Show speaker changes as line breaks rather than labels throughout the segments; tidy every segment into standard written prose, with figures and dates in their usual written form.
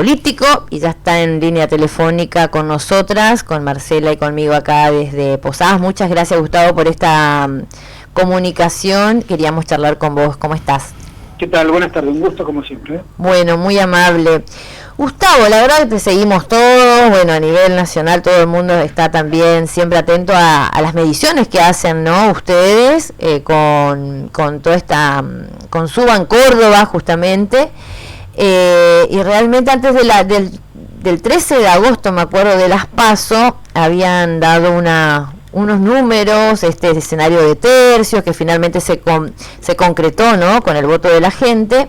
político, y ya está en línea telefónica con nosotras, con Marcela y conmigo acá desde Posadas. Muchas gracias, Gustavo, por esta comunicación. Queríamos charlar con vos. ¿Cómo estás?
¿Qué tal? Buenas tardes, un gusto como siempre.
Bueno, muy amable. Gustavo, la verdad que te seguimos todos, bueno, a nivel nacional todo el mundo está también siempre atento a las mediciones que hacen, ¿no? Ustedes con toda esta, con Suban Córdoba justamente, y realmente antes de del 13 de agosto, me acuerdo, de las PASO, habían dado unos números, este escenario de tercios que finalmente se concretó, ¿no? Con el voto de la gente.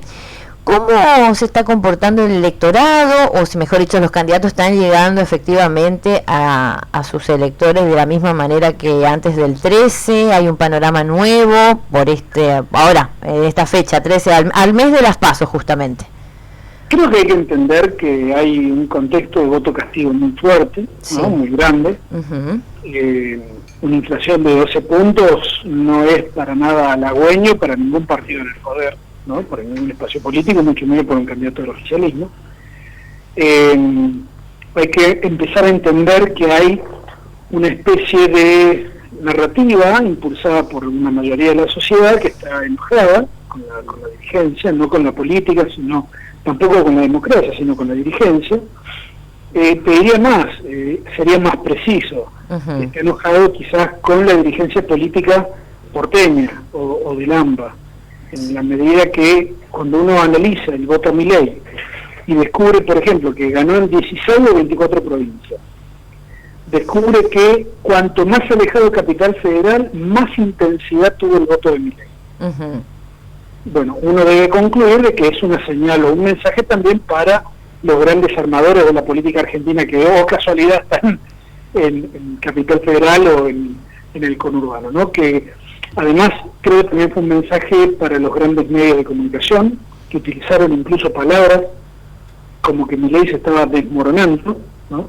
¿Cómo se está comportando el electorado? O si mejor dicho, los candidatos están llegando efectivamente a sus electores de la misma manera que antes del 13. Hay un panorama nuevo por esta fecha, 13, al mes de las PASO justamente.
Creo que hay que entender que hay un contexto de voto castigo muy fuerte, sí, ¿no? Muy grande. Una inflación de 12 puntos no es para nada halagüeño para ningún partido en el poder, ¿no? Por ningún espacio político, mucho menos por un candidato del oficialismo. Hay que empezar a entender que hay una especie de narrativa impulsada por una mayoría de la sociedad que está enojada con la dirigencia, no con la política, sino tampoco con la democracia, sino con la dirigencia. Te diría más, sería más preciso, está enojado quizás con la dirigencia política porteña o del AMBA, en la medida que cuando uno analiza el voto a Milei y descubre, por ejemplo, que ganó en 16 o 24 provincias, descubre que cuanto más alejado de Capital Federal, más intensidad tuvo el voto de Milei. Bueno, uno debe concluir de que es una señal o un mensaje también para los grandes armadores de la política argentina que, casualidad, están en Capital Federal o en el conurbano, ¿no? Que además creo que también fue un mensaje para los grandes medios de comunicación, que utilizaron incluso palabras como que Milei se estaba desmoronando, ¿no?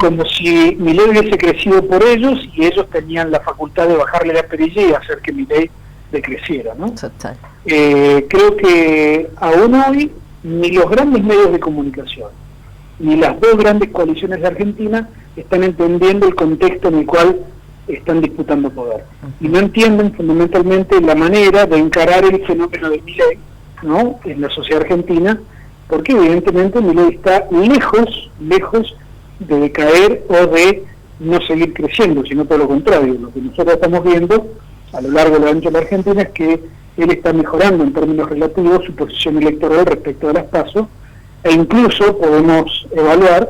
Como si Milei hubiese crecido por ellos y ellos tenían la facultad de bajarle la perilla y hacer que Milei decreciera, ¿no? Total. Creo que aún hoy ni los grandes medios de comunicación ni las dos grandes coaliciones de Argentina están entendiendo el contexto en el cual están disputando poder y no entienden fundamentalmente la manera de encarar el fenómeno de Milei, ¿no? En la sociedad argentina, porque evidentemente Milei está lejos de decaer o de no seguir creciendo, sino todo lo contrario. Lo que nosotros estamos viendo a lo largo de ancho de la Argentina es que él está mejorando en términos relativos su posición electoral respecto de las PASO, e incluso podemos evaluar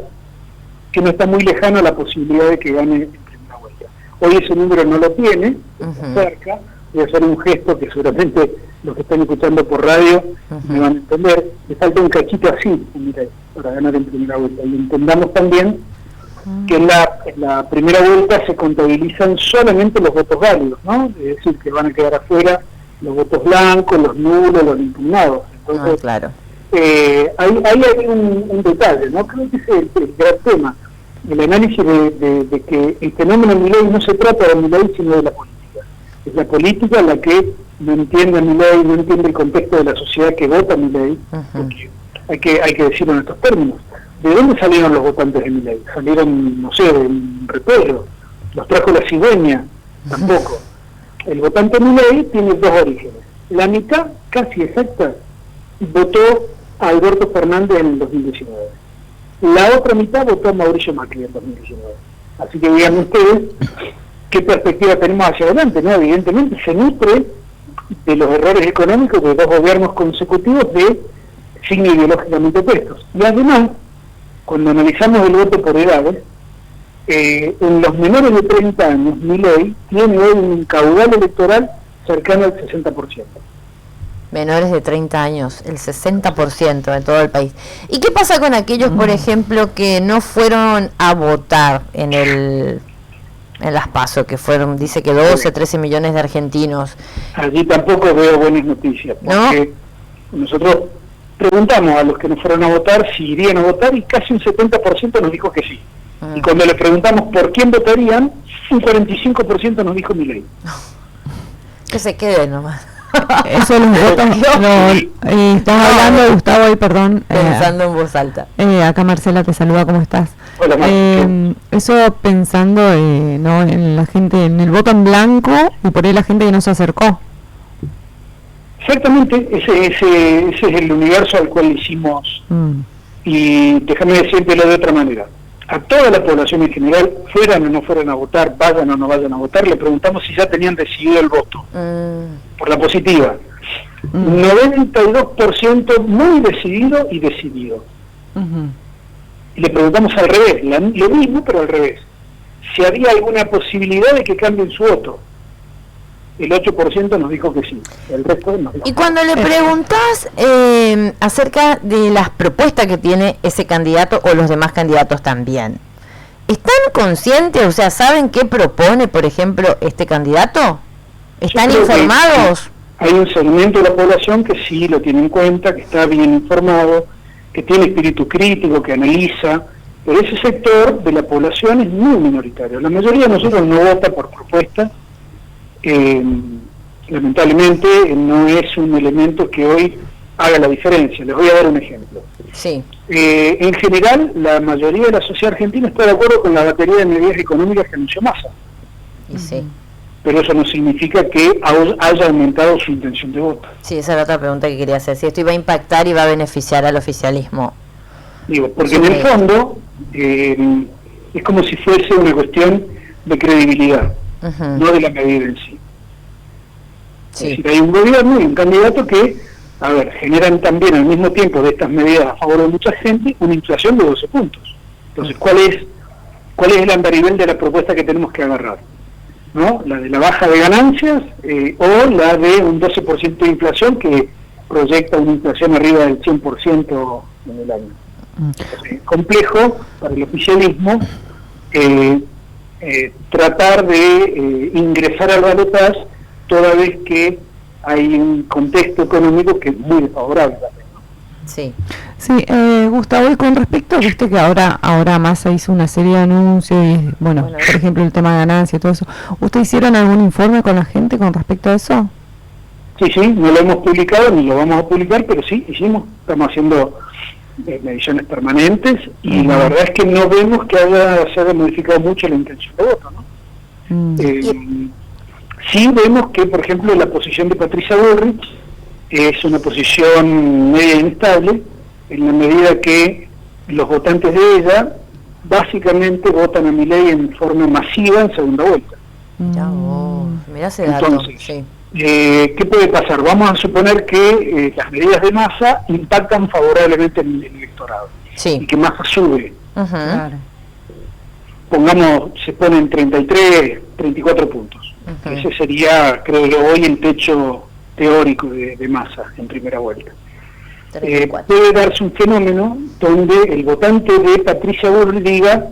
que no está muy lejano a la posibilidad de que gane en primera vuelta. Hoy ese número no lo tiene, está cerca, voy a hacer un gesto que seguramente los que están escuchando por radio me van a entender, le falta un cachito así, mira, para ganar en primera vuelta, y entendamos también que en la primera vuelta se contabilizan solamente los votos válidos, ¿no? Es decir, que van a quedar afuera los votos blancos, los nulos, los impugnados. Entonces,
claro.
Ahí hay un detalle, ¿no? Creo que ese es el gran tema, el análisis de que el fenómeno Milei no se trata de Milei, sino de la política. Es la política la que no entiende a Milei, no entiende el contexto de la sociedad que vota a Milei, porque hay que decirlo en estos términos. ¿De dónde salieron los votantes de Milei? Salieron, no sé, de un repollo, los trajo la cigüeña, tampoco. El votante de Milei tiene dos orígenes. La mitad, casi exacta, votó a Alberto Fernández en el 2019. La otra mitad votó a Mauricio Macri en 2019. Así que digan ustedes qué perspectiva tenemos hacia adelante, ¿no? Evidentemente se nutre de los errores económicos de dos gobiernos consecutivos de signos ideológicamente opuestos. Y además, cuando analizamos el voto por edades, en los menores de 30 años, Milei tiene hoy un caudal electoral cercano al 60%.
Menores de 30 años, el 60% en todo el país. ¿Y qué pasa con aquellos, por ejemplo, que no fueron a votar en las PASO, que fueron, dice que 12, 13 millones de argentinos?
Allí tampoco veo buenas noticias, porque nosotros preguntamos a los que no fueron a votar si irían a votar y casi un 70% nos dijo que sí. Y cuando les preguntamos por quién votarían, un 45% nos dijo Milei.
Que se quede nomás.
Eso los votos. Estás hablando de Gustavo y perdón.
Pensando en voz alta.
Acá Marcela te saluda, ¿cómo estás?
Hola,
eso pensando ¿no? en la gente, en el voto en blanco y por ahí la gente que no se acercó.
Exactamente, ese es el universo al cual hicimos. Y déjame decírtelo de otra manera. A toda la población en general, fueran o no fueran a votar, vayan o no vayan a votar, le preguntamos si ya tenían decidido el voto, por la positiva. 92% muy decidido y decidido. Y le preguntamos al revés, lo mismo pero al revés, si había alguna posibilidad de que cambien su voto. El 8% nos dijo que sí, el resto nos dijo.
Y cuando le preguntás acerca de las propuestas que tiene ese candidato o los demás candidatos también, ¿están conscientes, o sea, saben qué propone, por ejemplo, este candidato? ¿Están informados?
Hay un segmento de la población que sí lo tiene en cuenta, que está bien informado, que tiene espíritu crítico, que analiza, pero ese sector de la población es muy minoritario. La mayoría de nosotros no vota por propuesta. Lamentablemente no es un elemento que hoy haga la diferencia. Les voy a dar un ejemplo.
Sí.
En general, la mayoría de la sociedad argentina está de acuerdo con la batería de medidas económicas que anunció Massa.
Y sí.
Pero eso no significa que haya aumentado su intención de voto.
Sí, esa es la otra pregunta que quería hacer. Si esto iba a impactar y va a beneficiar al oficialismo.
Digo, porque en el fondo es como si fuese una cuestión de credibilidad, no de la medida en sí.
Sí.
Es decir, hay un gobierno y un candidato que, generan también al mismo tiempo de estas medidas a favor de mucha gente una inflación de 12 puntos. Entonces, ¿cuál es el andarivel de la propuesta que tenemos que agarrar? ¿No? La de la baja de ganancias o la de un 12% de inflación que proyecta una inflación arriba del 100% en el año. Entonces, es complejo para el oficialismo tratar de ingresar al balotaje toda vez que hay un contexto económico que es muy desfavorable también, ¿no?
Sí.
Sí, Gustavo, y con respecto, viste que ahora Massa hizo una serie de anuncios y, bueno, por ejemplo, el tema de ganancia y todo eso. ¿Usted hicieron algún informe con la gente con respecto a eso?
Sí, no lo hemos publicado ni lo vamos a publicar, pero sí, estamos haciendo mediciones permanentes y la verdad es que no vemos que se haya modificado mucho la intención de voto, ¿no? Sí vemos que, por ejemplo, la posición de Patricia Bullrich es una posición media inestable, en la medida que los votantes de ella básicamente votan a Milei en forma masiva en segunda vuelta.
Mirá ese dato.
Entonces,
sí.
¿Qué puede pasar? Vamos a suponer que las medidas de Massa impactan favorablemente en el electorado y que Massa sube.
Claro.
Pongamos, se ponen 33, 34 puntos. Ese sería, creo yo, hoy el techo teórico de Massa en primera vuelta. Puede darse un fenómeno donde el votante de Patricia Bullrich diga: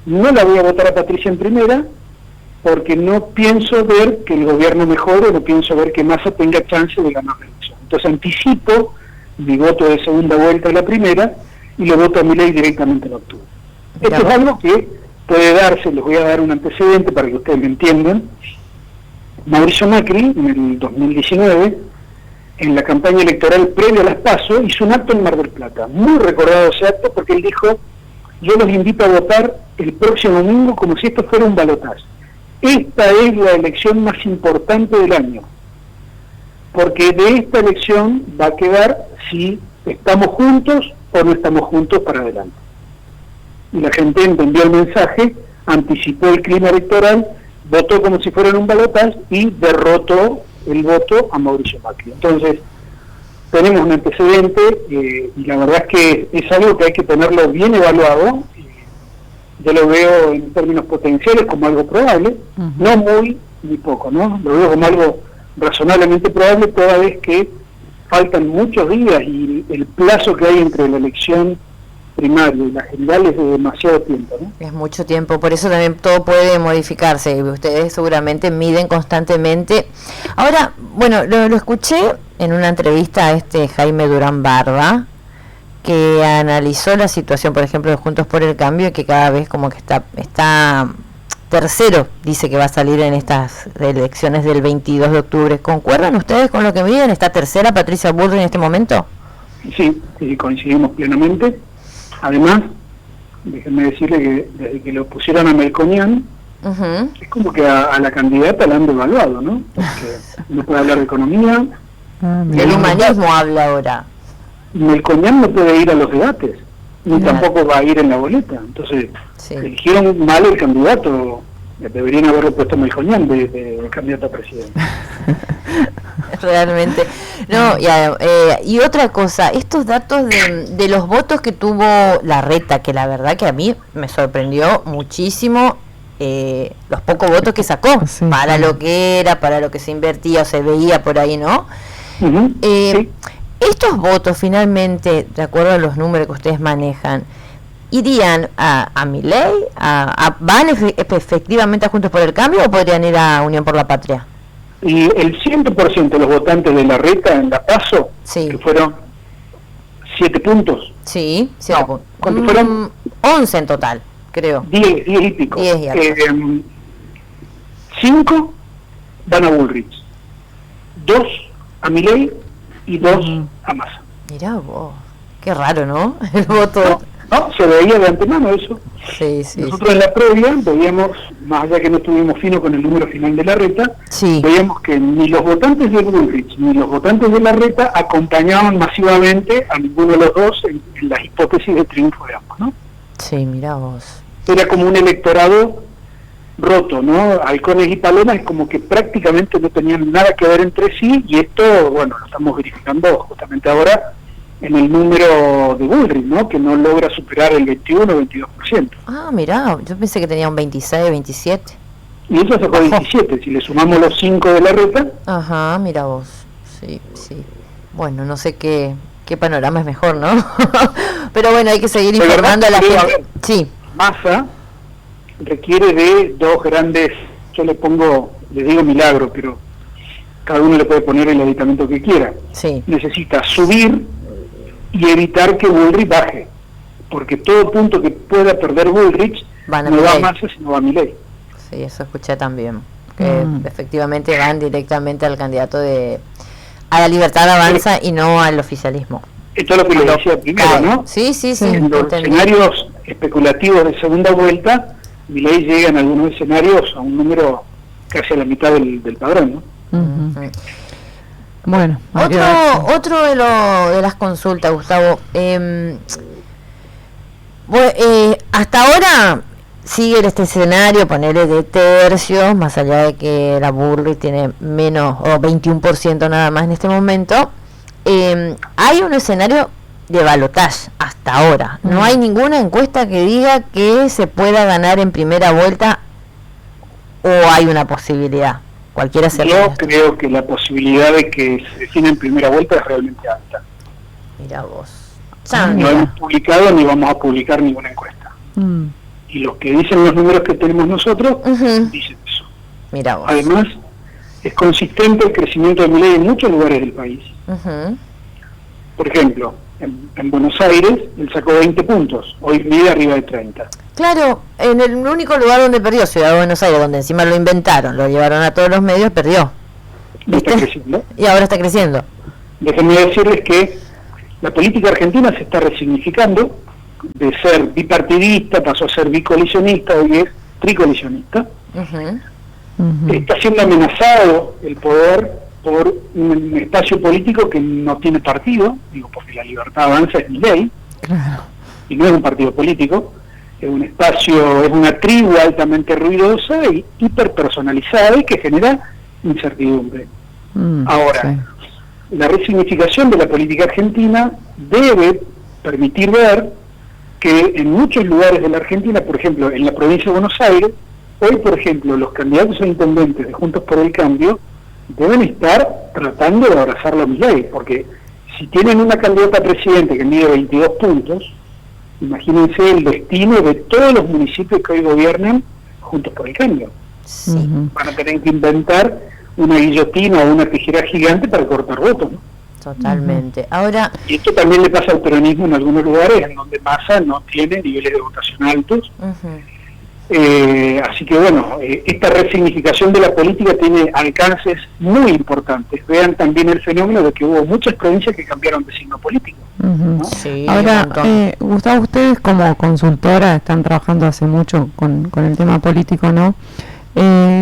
no la voy a votar a Patricia en primera porque no pienso ver que el gobierno mejore, no pienso ver que Massa tenga chance de ganar la elección. Entonces anticipo mi voto de segunda vuelta a la primera y lo voto a Milei directamente en octubre. Esto es algo que puede darse. Les voy a dar un antecedente para que ustedes lo entiendan. Mauricio Macri, en el 2019, en la campaña electoral previa a las PASO, hizo un acto en Mar del Plata. Muy recordado ese acto porque él dijo: yo los invito a votar el próximo domingo como si esto fuera un balotaje. Esta es la elección más importante del año, porque de esta elección va a quedar si estamos juntos o no estamos juntos para adelante. Y la gente entendió el mensaje, anticipó el clima electoral, votó como si fuera un balotaje y derrotó el voto a Mauricio Macri. Entonces, tenemos un antecedente y la verdad es que es algo que hay que tenerlo bien evaluado. Yo lo veo en términos potenciales como algo probable, no muy ni poco, ¿no? Lo veo como algo razonablemente probable, toda vez que faltan muchos días y el plazo que hay entre la elección primaria y la general es de demasiado tiempo, ¿no? Es
mucho tiempo, por eso también todo puede modificarse. Ustedes seguramente miden constantemente. Ahora, bueno, lo escuché en una entrevista a Jaime Durán Barba, que analizó la situación, por ejemplo, de Juntos por el Cambio, y que cada vez como que está tercero dice que va a salir en estas elecciones del 22 de octubre. ¿Concuerdan ustedes con lo que miden? ¿Está tercera Patricia Bullrich en este momento?
Sí, coincidimos plenamente. Además, déjenme decirle que desde que lo pusieron a Melconian, es como que a la candidata la han devaluado, ¿no? Porque no puede hablar de economía.
El humanismo habla ahora.
Melconian no puede ir a los debates, ni tampoco va a ir en la boleta. Entonces, eligieron mal el candidato. Deberían haberlo puesto Melconian de candidato a presidente.
Realmente. No, y otra cosa, estos datos de los votos que tuvo Larreta, que la verdad que a mí me sorprendió muchísimo, los pocos votos que sacó, para lo que era, para lo que se invertía o se veía por ahí, ¿no? Estos votos finalmente, de acuerdo a los números que ustedes manejan, ¿irían a Milei? ¿Van efectivamente a Juntos por el Cambio o podrían ir a Unión por la Patria?
Y el 100% de los votantes de Larreta en la PASO, que fueron 7 puntos.
Sí, 7 puntos.
¿Cuántos fueron?
11 en total, creo.
10 y pico.
10 y algo.
5 van a Bullrich, 2 a Milei y 2 a Massa.
Mirá vos, qué raro, ¿no? El voto.
No, se veía de antemano eso.
Sí.
Nosotros en la previa veíamos, más allá que no estuvimos finos con el número final de Larreta, veíamos que ni los votantes de Bullrich ni los votantes de Larreta acompañaban masivamente a ninguno de los dos en las hipótesis de triunfo de ambos, ¿no?
Sí, mirá vos.
Era como un electorado roto, ¿no? Halcones y palomas, como que prácticamente no tenían nada que ver entre sí, y esto, bueno, lo estamos verificando justamente ahora en el número de Bullrich, ¿no? Que no logra superar el 21 o 22%.
Ah, mirá, yo pensé que tenía un 26, 27.
Y eso sacó 27, si le sumamos los 5 de Larreta.
Ajá, mira vos. Sí. Bueno, no sé qué panorama es mejor, ¿no? Pero bueno, hay que seguir informando a la gente. Sí.
Massa requiere de dos grandes, yo le digo milagro, pero cada uno le puede poner el aditamento que quiera. Necesita subir y evitar que Bullrich baje, porque todo punto que pueda perder Bullrich no va a Massa sino va a Milei.
Sí, eso escuché también, que efectivamente van directamente al candidato a la Libertad Avanza y no al oficialismo.
Esto es lo que le decía primero, ¿no?
Sí.
En los escenarios especulativos de segunda vuelta, Milei llega en algunos escenarios a un número casi a la mitad del padrón, ¿no?
Bueno,
otro de las consultas, Gustavo. Hasta ahora sigue este escenario, ponerle de tercios, más allá de que la Bullrich tiene menos o 21% nada más en este momento. Hay un escenario de balotaje hasta ahora. No hay ninguna encuesta que diga que se pueda ganar en primera vuelta, o hay una posibilidad. Cualquiera se
Yo creo que la posibilidad de que se defina en primera vuelta es realmente alta.
Mira vos.
No hemos publicado ni vamos a publicar ninguna encuesta. Y los que dicen los números que tenemos nosotros dicen eso.
Mira vos.
Además, es consistente el crecimiento de Milei en muchos lugares del país. Por ejemplo, en Buenos Aires él sacó 20 puntos, hoy mide arriba de 30.
Claro, en el único lugar donde perdió, Ciudad de Buenos Aires, donde encima lo inventaron, lo llevaron a todos los medios, perdió.
Y está creciendo.
Y ahora está creciendo.
Déjenme decirles que la política argentina se está resignificando, de ser bipartidista pasó a ser bicolisionista, hoy es tricolisionista. Está siendo amenazado el poder por un espacio político que no tiene partido, digo porque la Libertad Avanza es Milei, y no es un partido político, es un espacio, es una tribu altamente ruidosa y hiperpersonalizada y que genera incertidumbre. Ahora, la resignificación de la política argentina debe permitir ver que en muchos lugares de la Argentina, por ejemplo, en la provincia de Buenos Aires, hoy, por ejemplo, los candidatos a intendentes de Juntos por el Cambio deben estar tratando de abrazar la Milei, porque si tienen una candidata a presidente que mide 22 puntos, imagínense el destino de todos los municipios que hoy gobiernan Juntos por el Cambio. Van a tener que inventar una guillotina o una tijera gigante para cortar votos, ¿no?
Totalmente. Ahora,
y esto también le pasa al peronismo en algunos lugares en donde Massa no tiene niveles de votación altos Así que bueno, esta resignificación de la política tiene alcances muy importantes. Vean también el fenómeno de que hubo muchas provincias que cambiaron de signo político, ¿no?
Sí,
ahora, Gustavo, ustedes como consultora están trabajando hace mucho con el tema político, ¿no?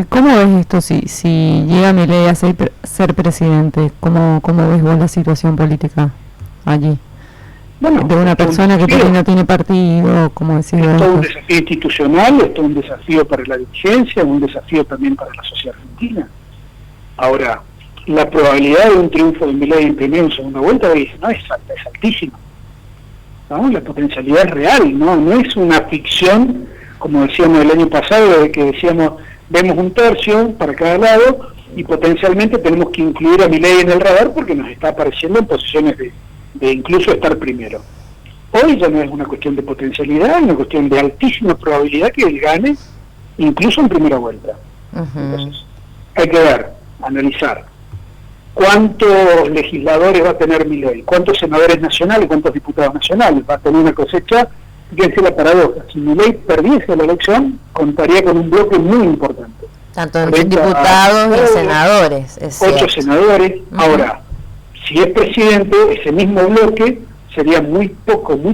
¿Cómo ves esto si llega Milei a ser presidente? ¿Cómo ves vos la situación política allí?
Bueno,
de una persona que por ahí no tiene partido, como decís.
Es todo un desafío institucional, es todo un desafío para la dirigencia, un desafío también para la sociedad argentina. Ahora, la probabilidad de un triunfo de Milei en primera y en segunda vuelta no es alta, es altísima, ¿no? La potencialidad es real, no es una ficción, como decíamos el año pasado, de que decíamos, vemos un tercio para cada lado y potencialmente tenemos que incluir a Milei en el radar porque nos está apareciendo en posiciones de incluso estar primero. Hoy ya no es una cuestión de potencialidad, es una cuestión de altísima probabilidad que él gane, incluso en primera vuelta. Entonces, hay que ver, analizar cuántos legisladores va a tener Milei, cuántos senadores nacionales, cuántos diputados nacionales, va a tener una cosecha. Fíjense la paradoja, si Milei perdiese la elección, contaría con un bloque muy importante.
Tanto en diputados y senadores.
8 senadores. Ahora, si es presidente, ese mismo bloque sería muy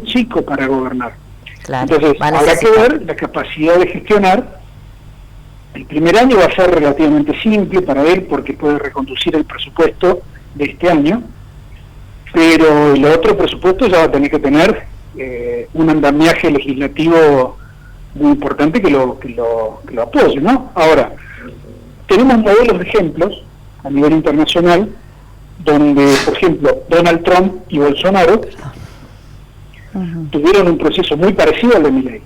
chico para gobernar.
Claro,
entonces, habrá que ver la capacidad de gestionar. El primer año va a ser relativamente simple para él porque puede reconducir el presupuesto de este año, pero el otro presupuesto ya va a tener que tener un andamiaje legislativo muy importante que lo apoye, ¿no? Ahora, tenemos modelos de ejemplos a nivel internacional donde, por ejemplo, Donald Trump y Bolsonaro tuvieron un proceso muy parecido al de Milei.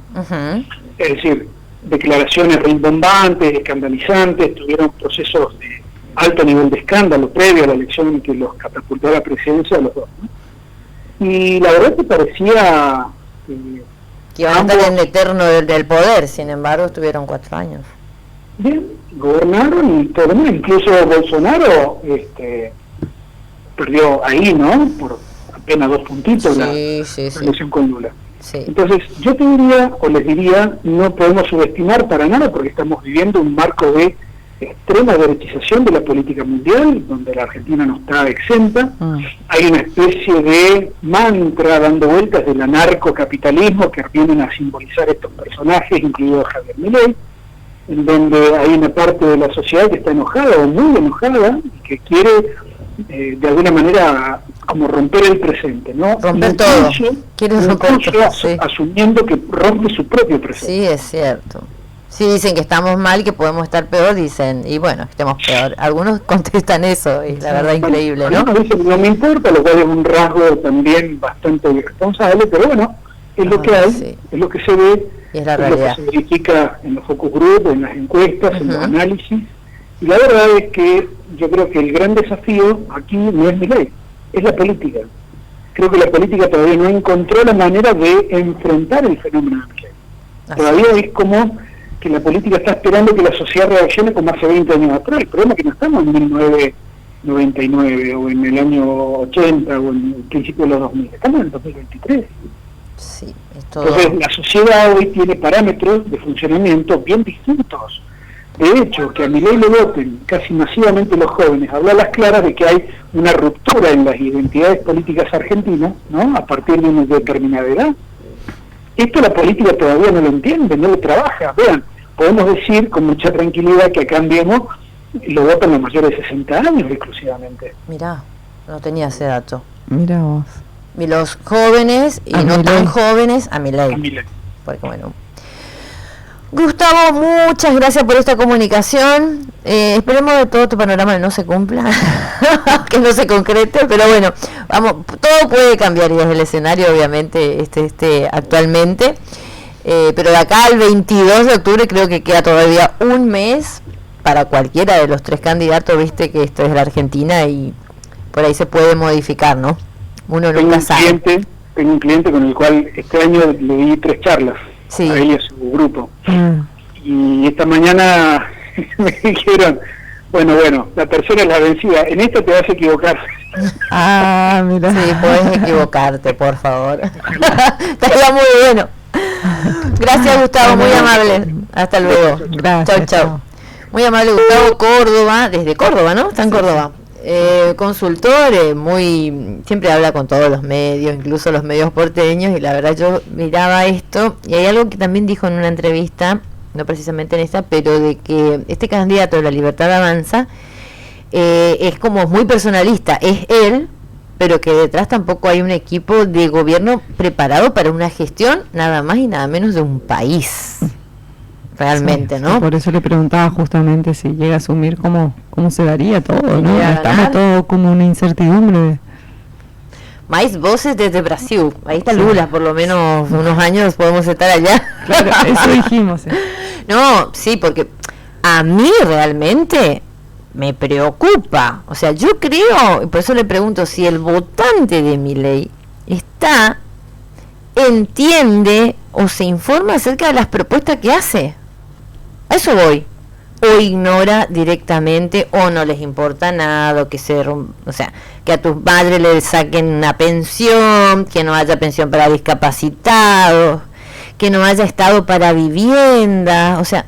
Es decir, declaraciones rimbombantes, escandalizantes, tuvieron procesos de alto nivel de escándalo previo a la elección que los catapultó a la presidencia de los dos, ¿no? Y la verdad que parecía
que iban a estar en el eterno del poder, sin embargo estuvieron 4 años.
Bien, gobernaron y todo, incluso Bolsonaro perdió ahí, ¿no? Por apenas 2 puntitos la elección con Lula. Sí. Entonces, yo te diría, o les diría, no podemos subestimar para nada porque estamos viviendo un marco de extrema derechización de la política mundial, donde la Argentina no está exenta. Hay una especie de mantra dando vueltas del anarcocapitalismo que vienen a simbolizar estos personajes, incluido Javier Milei, en donde hay una parte de la sociedad que está enojada o muy enojada y que quiere de alguna manera como romper el presente, ¿no?
Romper todo. Quiere romper todo,
asumiendo que rompe su propio presente.
Sí, es cierto. Sí, dicen que estamos mal, que podemos estar peor, dicen, y bueno, estemos peor. Algunos contestan eso, y la verdad increíble, ¿no?
Algunos dicen no me importa, lo cual es un rasgo también bastante irresponsable, pero bueno, es lo que hay, es lo que se ve,
y es la realidad.
Lo que se verifica en los focus group, en las encuestas, en los análisis, y la verdad es que yo creo que el gran desafío aquí no es Milei, es la política. Creo que la política todavía no encontró la manera de enfrentar el fenómeno de Milei. Todavía es como que la política está esperando que la sociedad reaccione como hace 20 años atrás. El problema es que no estamos en 1999 o en el año 80 o en el principio de los 2000, estamos en el 2023.
Sí, es todo.
Entonces la sociedad hoy tiene parámetros de funcionamiento bien distintos. De hecho, que a Milei le voten casi masivamente los jóvenes, habla a las claras de que hay una ruptura en las identidades políticas argentinas, ¿no? A partir de una determinada edad. Esto la política todavía no lo entiende, no lo trabaja. Vean, podemos decir con mucha tranquilidad que acá en Viemo lo votan los mayores de 60 años exclusivamente.
Mirá, no tenía ese dato.
Mirá vos.
Y los jóvenes y no tan jóvenes a Milei. Porque bueno. Gustavo, muchas gracias por esta comunicación. Esperemos que todo tu panorama no se cumpla, que no se concrete, pero bueno, vamos, todo puede cambiar y desde el escenario obviamente actualmente. Pero de acá al 22 de octubre creo que queda todavía un mes para cualquiera de los 3 candidatos, viste que esto es la Argentina y por ahí se puede modificar, ¿no? Uno nunca sabe.
Tengo un cliente con el cual este año le di 3 charlas, a él y a su grupo. Y esta mañana me dijeron, bueno, la tercera es la vencida, en esta te vas a equivocar.
Mira. Sí, puedes equivocarte, por favor. Estaría muy bueno. Gracias, Gustavo, muy amable. Hasta luego.
Gracias.
Chau. Muy amable Gustavo Córdoba, desde Córdoba, ¿no? Está en Córdoba. Consultor, siempre habla con todos los medios, incluso los medios porteños, y la verdad yo miraba esto, y hay algo que también dijo en una entrevista, no precisamente en esta, pero de que este candidato de La Libertad Avanza es como muy personalista, es él, pero que detrás tampoco hay un equipo de gobierno preparado para una gestión nada más y nada menos de un país. Realmente, ¿no?
Por eso le preguntaba justamente si llega a asumir cómo se daría todo, ¿no? Estamos todo como una incertidumbre.
Más voces desde Brasil. Ahí está Lula, por lo menos unos años podemos estar allá.
Claro, eso dijimos.
No, sí, porque a mí realmente me preocupa. O sea, yo creo, y por eso le pregunto, si el votante de Milei entiende o se informa acerca de las propuestas que hace. A eso voy. O ignora directamente, o no les importa nada, que que a tus padres le saquen una pensión, que no haya pensión para discapacitados, que no haya estado para vivienda. O sea,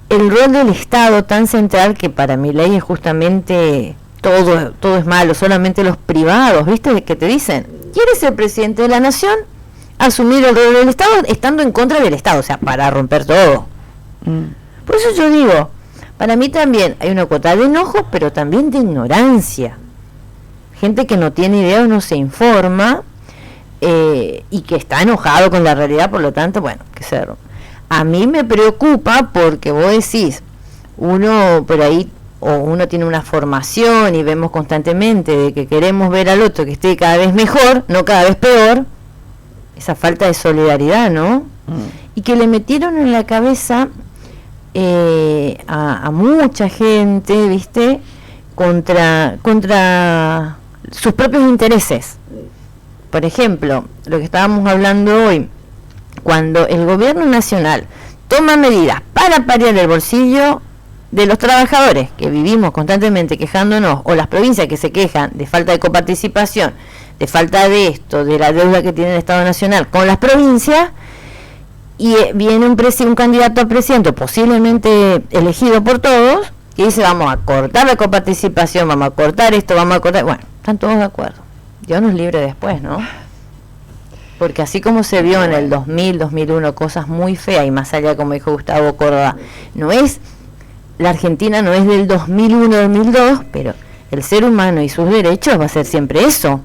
el rol del Estado tan central que para mi ley es justamente todo es malo, solamente los privados, ¿viste? Que te dicen, ¿quieres ser presidente de la nación? Asumir el rol del Estado estando en contra del Estado, o sea, para romper todo. Por eso yo digo, para mí también hay una cuota de enojo, pero también de ignorancia. Gente que no tiene idea o no se informa y que está enojado con la realidad, por lo tanto, bueno, que ser. A mí me preocupa porque vos decís, uno por ahí, o uno tiene una formación y vemos constantemente de que queremos ver al otro que esté cada vez mejor, no cada vez peor, esa falta de solidaridad, ¿no? Y que le metieron en la cabeza a mucha gente, ¿viste? Contra sus propios intereses. Por ejemplo, lo que estábamos hablando hoy, cuando el gobierno nacional toma medidas para paliar el bolsillo de los trabajadores que vivimos constantemente quejándonos, o las provincias que se quejan de falta de coparticipación, de falta de esto, de la deuda que tiene el Estado Nacional con las provincias, y viene un candidato a presidente posiblemente elegido por todos, que dice vamos a cortar la coparticipación, vamos a cortar esto, vamos a cortar, bueno, están todos de acuerdo. Dios nos libre después, ¿no? Porque así como se vio en el 2000, 2001 cosas muy feas, y más allá, como dijo Gustavo Córdoba, la Argentina no es del 2001, 2002, pero el ser humano y sus derechos va a ser siempre eso.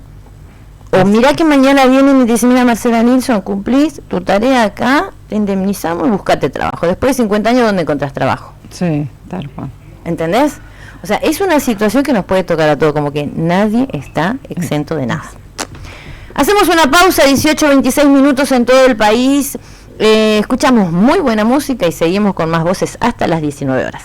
O mirá que mañana vienen y dicen, mira Marcela Nilsson, cumplís tu tarea acá, te indemnizamos y buscate trabajo. Después de 50 años, ¿dónde encontrás trabajo?
Sí, tal cual.
¿Entendés? O sea, es una situación que nos puede tocar a todos, como que nadie está exento de nada. Hacemos una pausa, 18-26 minutos en todo el país. Escuchamos muy buena música y seguimos con más voces hasta las 19 horas.